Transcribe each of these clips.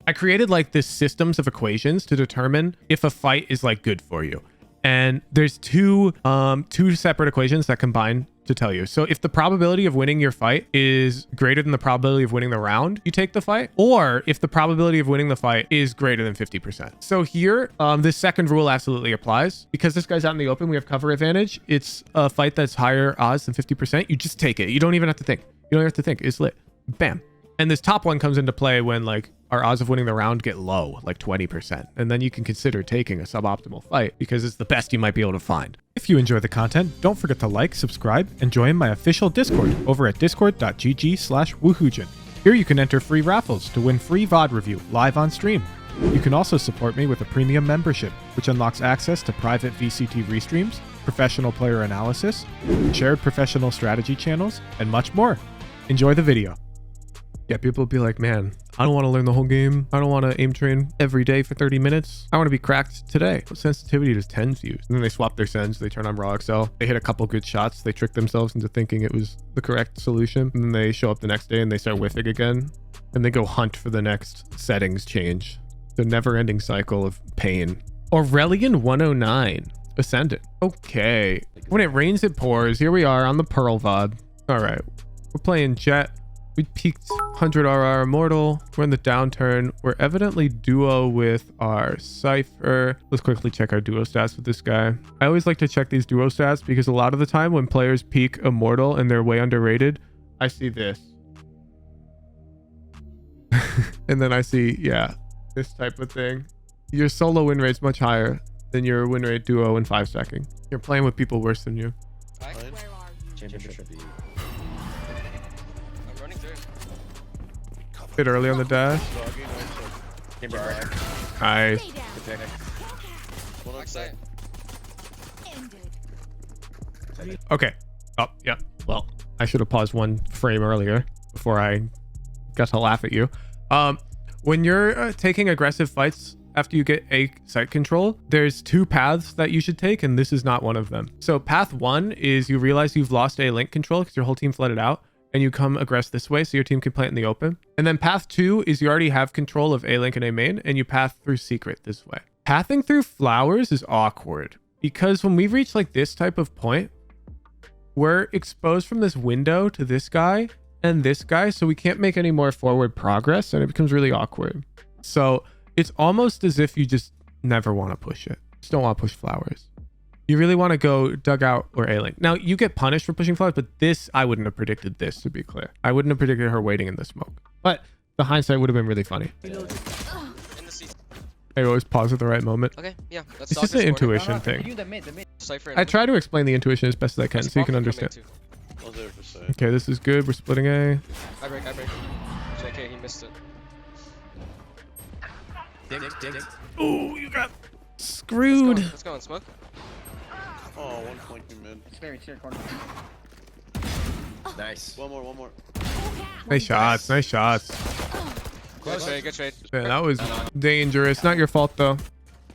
I created like this systems of equations to determine if a fight is like good for you. And there's two separate equations that combine to tell you. So if the probability of winning your fight is greater than the probability of winning the round, you take the fight. Or if the probability of winning the fight is greater than 50%. So here, this second rule absolutely applies. Because this guy's out in the open, we have cover advantage. It's a fight that's higher odds than 50%. You just take it. You don't even have to think. You don't have to think. It's lit. Bam. And this top one comes into play when like our odds of winning the round get low, like 20%. And then you can consider taking a suboptimal fight because it's the best you might be able to find. If you enjoy the content, don't forget to like, subscribe, and join my official Discord over at discord.gg/woohoojin. Here you can enter free raffles to win free VOD review live on stream. You can also support me with a premium membership, which unlocks access to private VCT restreams, professional player analysis, shared professional strategy channels, and much more. Enjoy the video. Yeah, people will be like, man, I don't want to learn the whole game. I don't want to aim train every day for 30 minutes. I want to be cracked today. What sensitivity does 10s use? And then they swap their sends. They turn on raw XL. They hit a couple good shots. They trick themselves into thinking it was the correct solution. And then they show up the next day and they start whiffing again. And they go hunt for the next settings change. The never-ending cycle of pain. Aurelian 109. Ascendant. Okay. When it rains, it pours. Here we are on the Pearl VOD. All right. We're playing Jet. We peaked 100 RR Immortal. We're in the downturn. We're evidently duo with our Cypher. Let's quickly check our duo stats with this guy. I always like to check these duo stats because a lot of the time when players peak Immortal and they're way underrated, I see this. And then I see, yeah, this type of thing. Your solo win rate's much higher than your win rate duo in 5 seconds. You're playing with people worse than you. Bit early on the dash. Nice. Okay. Oh, yeah. Well, I should have paused one frame earlier before I got to laugh at you. When you're taking aggressive fights after you get A site control, there's two paths that you should take, and this is not one of them. So path one is you realize you've lost A link control because your whole team flooded out, and you come aggress this way so your team can play it in the open. And then path two is you already have control of A link and A main, and you path through secret this way. Pathing through flowers is awkward because when we reach like this type of point, we're exposed from this window to this guy and this guy, so we can't make any more forward progress, and it becomes really awkward. So it's almost as if you just never want to push it. Just don't want to push flowers. You really want to go dugout or A-link. Now, you get punished for pushing flowers, but this, I wouldn't have predicted this, to be clear. I wouldn't have predicted her waiting in the smoke. But the hindsight would have been really funny. I always pause at the right moment. Okay, yeah. It's just an intuition thing. I try to explain the intuition as best as I can so you can understand. Okay, this is good. We're splitting A. I break. JK, he missed it. Oh, you got screwed. Let's go on smoke. Oh, 1 point in mid. Nice. One more. Nice shots. Good trade. Man, that was dangerous. Not your fault, though.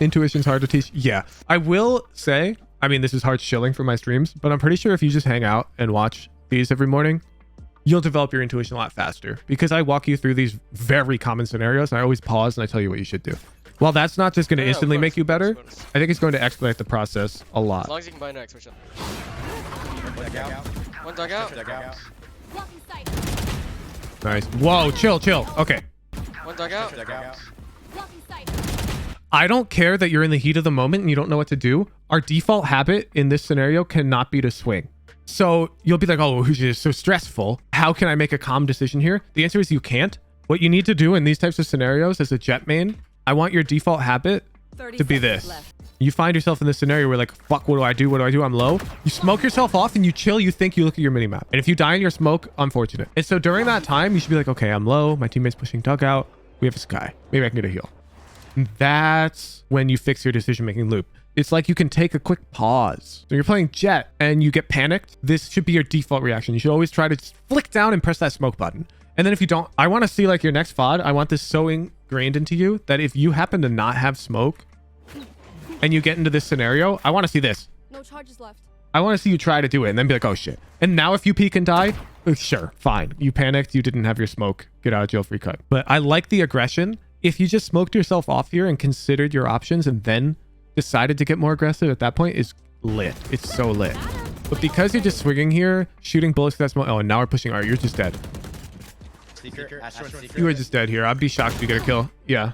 Intuition's hard to teach. Yeah. I will say, I mean, this is hard shilling for my streams, but I'm pretty sure if you just hang out and watch these every morning, you'll develop your intuition a lot faster because I walk you through these very common scenarios and I always pause and I tell you what you should do. While that's not just going to instantly make you better, I think it's going to expedite the process a lot. As long as you can buy next, switch up. One dugout. Nice. Whoa, chill. Okay. One dugout. I don't care that you're in the heat of the moment and you don't know what to do. Our default habit in this scenario cannot be to swing. So you'll be like, oh, this is so stressful. How can I make a calm decision here? The answer is you can't. What you need to do in these types of scenarios as a jet main, I want your default habit to be this. You find yourself in this scenario where like, fuck, what do I do? I'm low. You smoke yourself off and you chill. You think, you look at your minimap. And if you die in your smoke, unfortunate. And so during that time, you should be like, okay, I'm low. My teammate's pushing dugout. We have a sky. Maybe I can get a heal. And that's when you fix your decision-making loop. It's like you can take a quick pause. So you're playing jet and you get panicked. This should be your default reaction. You should always try to just flick down and press that smoke button. And then if you don't, I want to see like your next VOD. I want this so ingrained into you that if you happen to not have smoke and you get into this scenario, I want to see this. No charges left. I want to see you try to do it and then be like, oh shit. And now if you peek and die, sure, fine. You panicked. You didn't have your smoke. Get out of jail free cut. But I like the aggression If you just smoked yourself off here and considered your options and then decided to get more aggressive at that point, is lit. It's so lit. But because you're just swinging here, shooting bullets to that smoke. Oh, and now we're pushing R. You're just dead. You are just dead here. I'd be shocked if you get a kill. Yeah.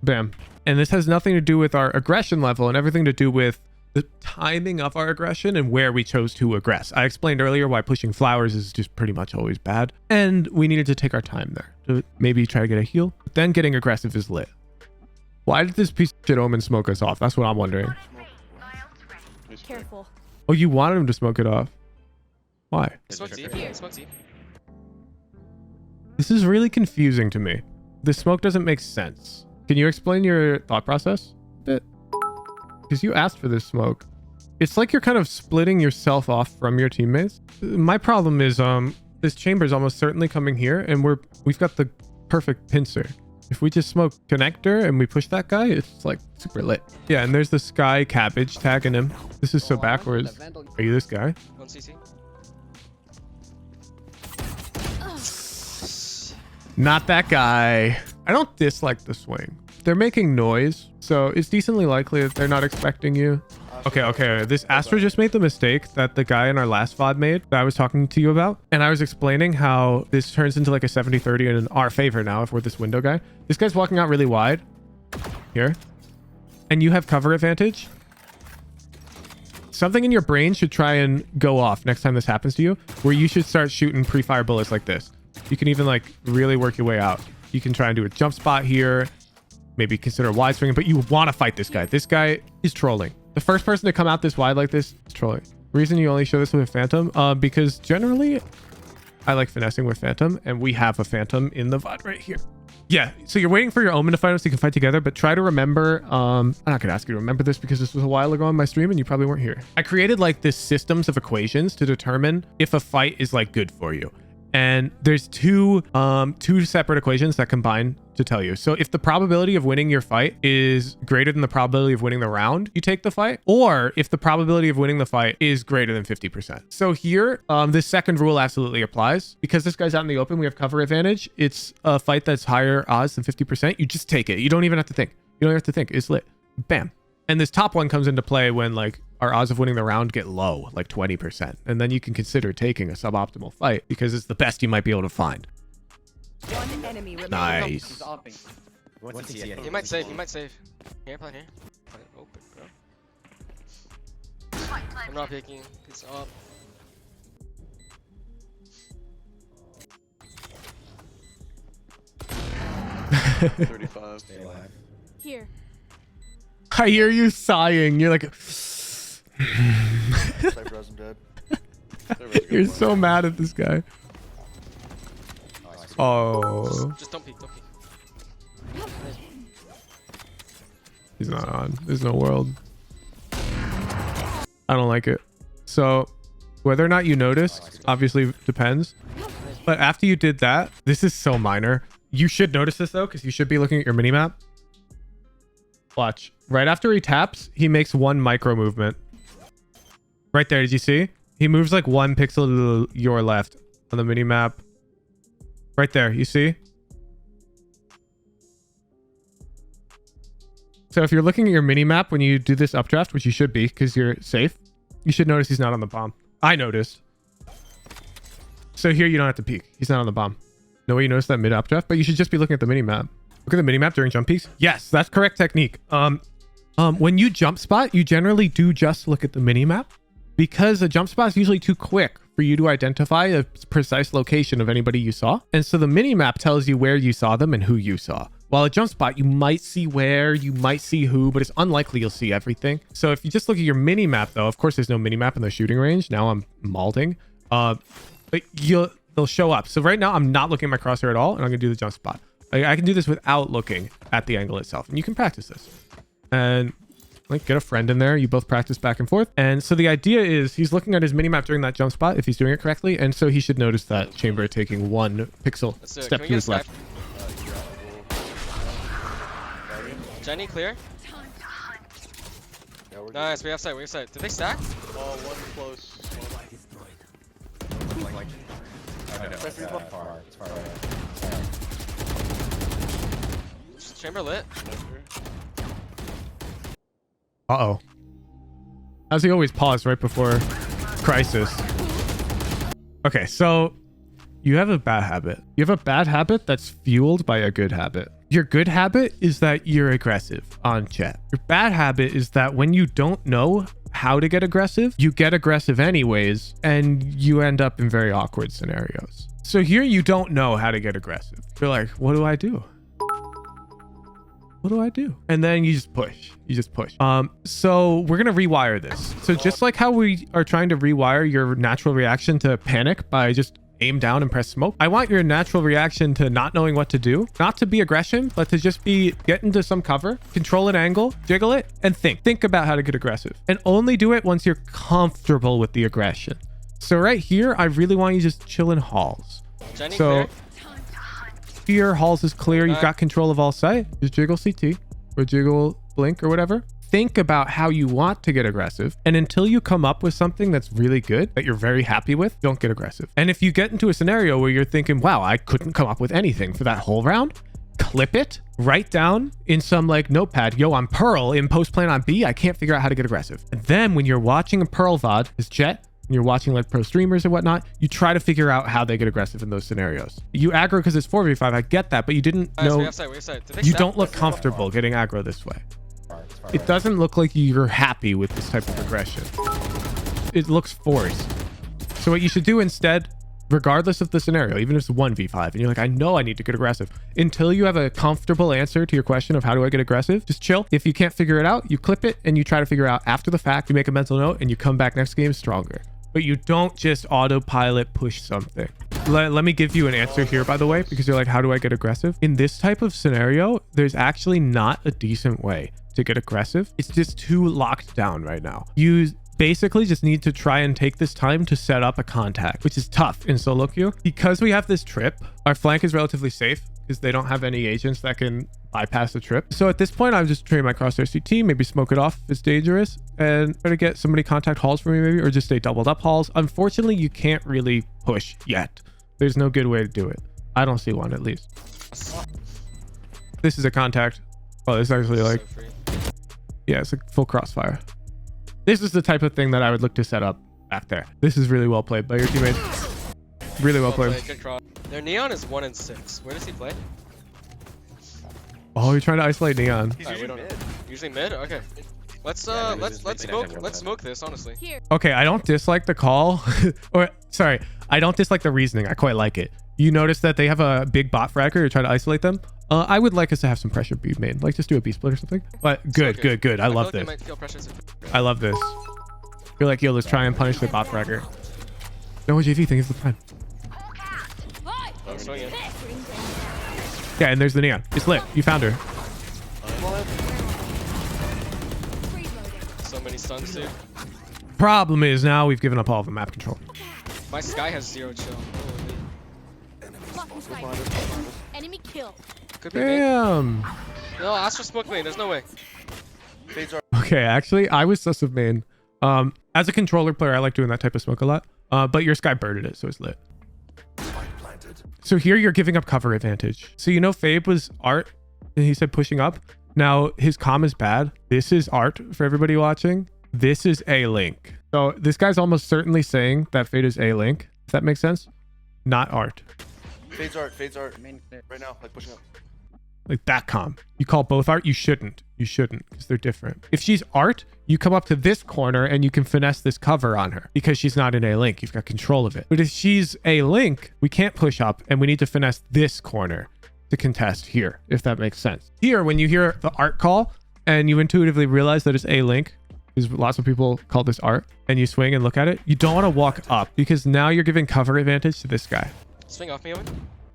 Bam. And this has nothing to do with our aggression level and everything to do with the timing of our aggression and where we chose to aggress. I explained earlier why pushing flowers is just pretty much always bad. And we needed to take our time there to maybe try to get a heal. But then getting aggressive is lit. Why did this piece of shit Omen smoke us off? That's what I'm wondering. Careful. Oh, you wanted him to smoke it off. Why? Smoke deep. Smoke deep. This is really confusing to me. The smoke doesn't make sense. Can you explain your thought process a bit? Because you asked for this smoke. It's like you're kind of splitting yourself off from your teammates. My problem is this chamber is almost certainly coming here, and we've got the perfect pincer. If we just smoke connector and we push that guy, it's like super lit. Yeah, and there's the sky cabbage tagging him. This is so backwards. Are you this guy? 1 CC. Not that guy. I don't dislike the swing. They're making noise, so it's decently likely that they're not expecting you. Okay. This Astra just made the mistake that the guy in our last VOD made that I was talking to you about. And I was explaining how this turns into like a 70-30 in our favor now if we're this window guy. This guy's walking out really wide here. And you have cover advantage. Something in your brain should try and go off next time this happens to you, where you should start shooting pre-fire bullets like this. You can even like really work your way out. You can try and do a jump spot here. Maybe consider a wide swing, but you want to fight this guy. This guy is trolling. The first person to come out this wide like this is trolling. Reason you only show this with a Phantom, because generally I like finessing with Phantom, and we have a Phantom in the VOD right here. Yeah, so you're waiting for your Omen to fight him so you can fight together, but try to remember, I'm not gonna ask you to remember this because this was a while ago on my stream and you probably weren't here. I created like this systems of equations to determine if a fight is like good for you. And there's two separate equations that combine to tell you. So if the probability of winning your fight is greater than the probability of winning the round, you take the fight. Or if the probability of winning the fight is greater than 50%. So here, this second rule absolutely applies. Because this guy's out in the open, we have cover advantage. It's a fight that's higher odds than 50%. You just take it. You don't even have to think. You don't have to think. It's lit. Bam. And this top one comes into play when like our odds of winning the round get low, like 20%. And then you can consider taking a suboptimal fight because it's the best you might be able to find. One enemy remaining. Nice. He might save. Here, plan here. Plan open, bro. I'm not picking. He's up. Stay alive. Here. I hear you sighing. You're like... You're so mad at this guy. Oh. Just don't peek, don't peek. He's not on. There's no world. I don't like it. So whether or not you noticed obviously depends. But after you did that, this is so minor. You should notice this though, because you should be looking at your minimap. Watch. Right after he taps, he makes one micro movement. Right there, did you see? He moves like 1 pixel to your left on the minimap. Right there, you see? So if you're looking at your minimap when you do this updraft, which you should be because you're safe, you should notice he's not on the bomb. I noticed. So here you don't have to peek. He's not on the bomb. No way you noticed that mid updraft, but you should just be looking at the minimap. Look at the minimap during jump peaks. Yes, that's correct technique. When you jump spot, you generally do just look at the minimap because a jump spot is usually too quick for you to identify a precise location of anybody you saw. And so the minimap tells you where you saw them and who you saw. While a jump spot, you might see where, you might see who, but it's unlikely you'll see everything. So if you just look at your minimap though, of course there's no minimap in the shooting range. Now I'm malding. But they'll show up. So right now I'm not looking at my crosshair at all and I'm gonna do the jump spot. I can do this without looking at the angle itself, and you can practice this. And like get a friend in there. You both practice back and forth. And so the idea is he's looking at his minimap during that jump spot if he's doing it correctly. And so he should notice that chamber taking 1 pixel step to his left. Jenny, clear. Nice, we have sight, we have sight. Did they stack? Oh, one close. Chamber lit. Uh-oh. How's he always pause right before crisis? Okay, so you have a bad habit. You have a bad habit that's fueled by a good habit. Your good habit is that you're aggressive on chat. Your bad habit is that when you don't know how to get aggressive, you get aggressive anyways, and you end up in very awkward scenarios. So here you don't know how to get aggressive. You're like, what do I do? What do I do? And then you just push. You just push. So we're gonna rewire this. So just like how we are trying to rewire your natural reaction to panic by just aim down and press smoke, I want your natural reaction to not knowing what to do, not to be aggression, but to just be get into some cover, control an angle, jiggle it, and think about how to get aggressive. And only do it once you're comfortable with the aggression. So right here, I really want you to just chill in halls. Jenny, So clear. here, halls is clear. You've got control of all sight. Just jiggle CT or jiggle blink or whatever. Think about how you want to get aggressive. And until you come up with something that's really good, that you're very happy with, don't get aggressive. And if you get into a scenario where you're thinking, wow, I couldn't come up with anything for that whole round, clip it, write down in some like notepad, yo, I'm Pearl in post plan on B. I can't figure out how to get aggressive. And then when you're watching a Pearl VOD, as Jet, and you're watching like pro streamers and whatnot, you try to figure out how they get aggressive in those scenarios. You aggro because it's 4v5. I get that, but you didn't know. We have side. You don't look comfortable getting aggro this way. It doesn't look like you're happy with this type of aggression. It looks forced. So what you should do instead, regardless of the scenario, even if it's 1v5 and you're like, I know I need to get aggressive, until you have a comfortable answer to your question of how do I get aggressive, just chill. If you can't figure it out, you clip it and you try to figure it out after the fact. You make a mental note and you come back next game stronger. But you don't just autopilot push something. Let me give you an answer here, by the way, because you're like, how do I get aggressive? In this type of scenario, there's actually not a decent way to get aggressive. It's just too locked down right now. You basically just need to try and take this time to set up a contact, which is tough in solo queue. Because we have this trip, our flank is relatively safe because they don't have any agents that can bypass the trip. So at this point, I'm just trading my crosshair CT, maybe smoke it off if it's dangerous, and try to get somebody contact halls for me maybe, or just stay doubled up halls. Unfortunately, you can't really push yet. There's no good way to do it. I don't see one at least. This is a contact. Oh, this is actually like, yeah, it's a full crossfire. This is the type of thing that I would look to set up back there. This is really well played by your teammates. Really well played. Good cross. Their neon is 1 and 6. Where does he play? Oh, you're trying to isolate neon. He's usually mid. Usually mid. Okay. Let's smoke this honestly. Okay, I don't dislike the call, or sorry, I don't dislike the reasoning. I quite like it. You notice that they have a big bot fragger. You're trying to isolate them. I would like us to have some pressure be made, like just do a B split or something. But good. I love this. I love this. You're like, yo, let's try and punish the bot fragger. No, JV thing is the plan. Yeah, and there's the neon. It's lit. You found her. So many stuns, dude. Problem is now we've given up all of the map control. My sky has 0 chill. Enemy kill. Could be Damn. No, ask for smoke lane. There's no way. Okay, actually, I was sus of main. As a controller player, I like doing that type of smoke a lot. But your sky birded it, so it's lit. So here you're giving up cover advantage. So you know Fabe was art, and he said pushing up. Now his comm is bad. This is art for everybody watching. This is a link. So this guy's almost certainly saying that Fade is a link. If that makes sense. Not art. Fades art. Right now, like pushing up. Like that comm. You call both art? You shouldn't. You shouldn't, because they're different. If she's art, you come up to this corner and you can finesse this cover on her because she's not in a link. You've got control of it. But if she's a link, we can't push up and we need to finesse this corner to contest here, if that makes sense. Here, when you hear the art call and you intuitively realize that it's a link, because lots of people call this art, and you swing and look at it, you don't want to walk up because now you're giving cover advantage to this guy. Swing off me, Owen.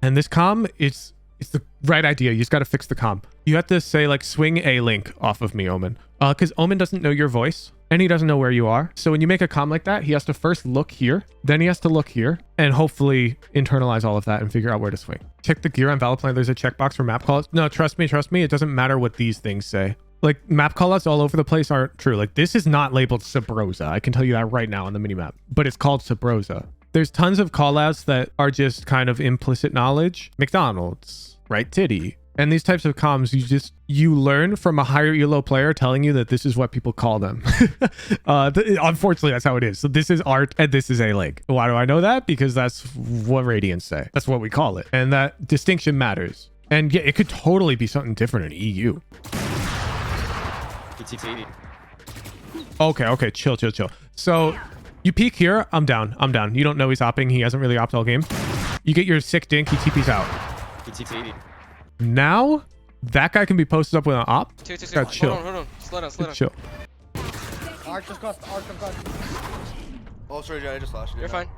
And this comm, it's the right idea. You just got to fix the comm. You have to say like swing a link off of me, Omen. Because Omen doesn't know your voice and he doesn't know where you are. So when you make a comm like that, he has to first look here, then he has to look here and hopefully internalize all of that and figure out where to swing. Check the gear on Valiplan. There's a checkbox for map calls. No, trust me. It doesn't matter what these things say. Like map callouts all over the place aren't true. Like this is not labeled Sabrosa. I can tell you that right now on the minimap, but it's called Sabrosa. There's tons of callouts that are just kind of implicit knowledge. McDonald's, right titty, And these types of comms, you learn from a higher elo player telling you that this is what people call them. Unfortunately, that's how it is. So this is art and this is A-Link. Why do I know that? Because that's what Radiants say. That's what we call it. And that distinction matters. And yeah, it could totally be something different in EU. Okay, chill. So you peek here, I'm down. You don't know he's hopping. He hasn't really opted all game. You get your sick dink, he TP's out. Now, that guy can be posted up with an op. Gotta chill. Hold on. Slow down. Chill. Arc just got. Oh, sorry, Jay, I just flashed. You're fine.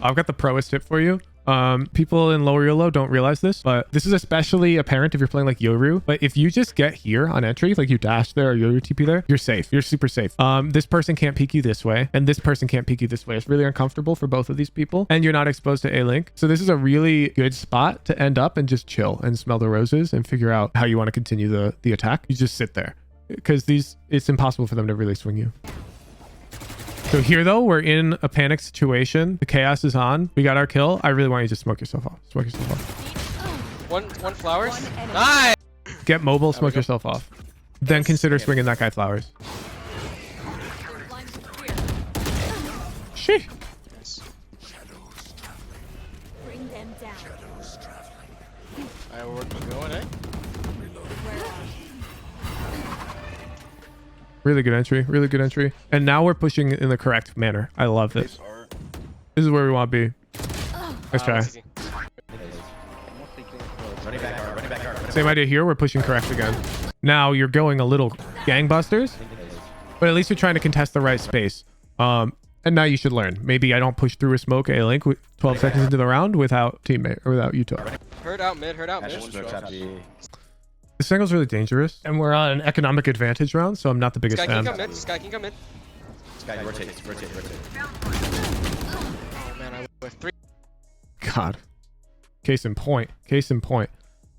I've got the proest tip for you. People in lower elo don't realize this, but this is especially apparent if you're playing like Yoru. But if you just get here on entry, like you dash there or Yoru TP there, you're safe. You're super safe. This person can't peek you this way, and this person can't peek you this way. It's really uncomfortable for both of these people, and you're not exposed to A-Link. So this is a really good spot to end up and just chill and smell the roses and figure out how you want to continue the attack. You just sit there because it's impossible for them to really swing you. So here, though, we're in a panic situation. The chaos is on. We got our kill. I really want you to smoke yourself off. Smoke yourself off. One flowers. Nice. Get mobile, smoke yourself off. Then consider swinging that guy flowers. Sheesh. Bring them down. Alright, we're going, eh? Really good entry. And now we're pushing in the correct manner. I love this. This is where we want to be. Nice try. Same idea here. We're pushing correct again. Now you're going a little gangbusters, but at least you're trying to contest the right space. And now you should learn. Maybe I don't push through a smoke A-Link with 12 seconds into the round without teammate or without Utah. Heard out mid. This angle's really dangerous, and we're on an economic advantage round, so I'm not the biggest fan. Sky can come in. Sky, rotate. Oh man, I with 3. God. Case in point.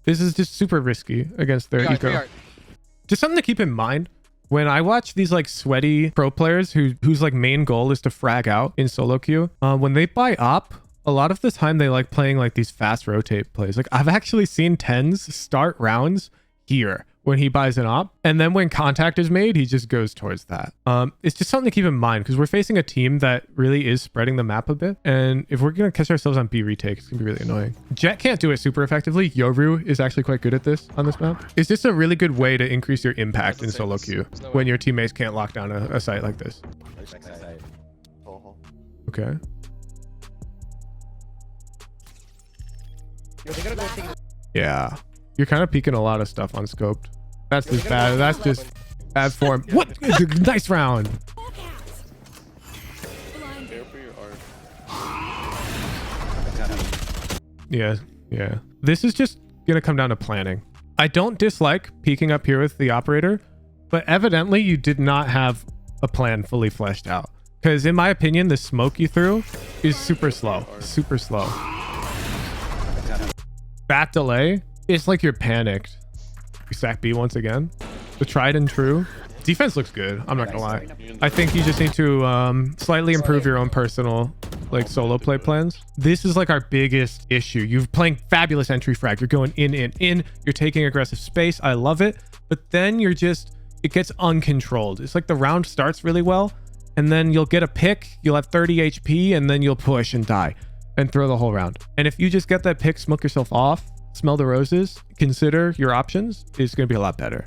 This is just super risky against their eco. Just something to keep in mind. When I watch these like sweaty pro players whose like main goal is to frag out in solo queue, when they buy op, a lot of the time they like playing like these fast rotate plays. Like I've actually seen tens start rounds here when he buys an op, and then when contact is made, he just goes towards that. It's just something to keep in mind because we're facing a team that really is spreading the map a bit, and if we're gonna catch ourselves on B retake, it's gonna be really annoying. Jet can't do it super effectively. Yoru is actually quite good at this on this map. It's just a really good way to increase your impact in solo queue when your teammates can't lock down a site like this. Okay. Yeah. You're kind of peeking a lot of stuff on scoped. That's just bad. That's just bad form. What? Nice round. Yeah. This is just going to come down to planning. I don't dislike peeking up here with the operator, but evidently you did not have a plan fully fleshed out. Because in my opinion, the smoke you threw is super slow. Bat delay. It's like you're panicked. You stack B once again. The tried and true. Defense looks good. I'm not gonna lie. I think you just need to slightly improve your own personal like solo play plans. This is like our biggest issue. You're playing fabulous entry frag. You're going in. You're taking aggressive space. I love it. But then it gets uncontrolled. It's like the round starts really well, and then you'll get a pick. You'll have 30 HP, and then you'll push and die and throw the whole round. And if you just get that pick, smoke yourself off, smell the roses, consider your options, it's going to be a lot better.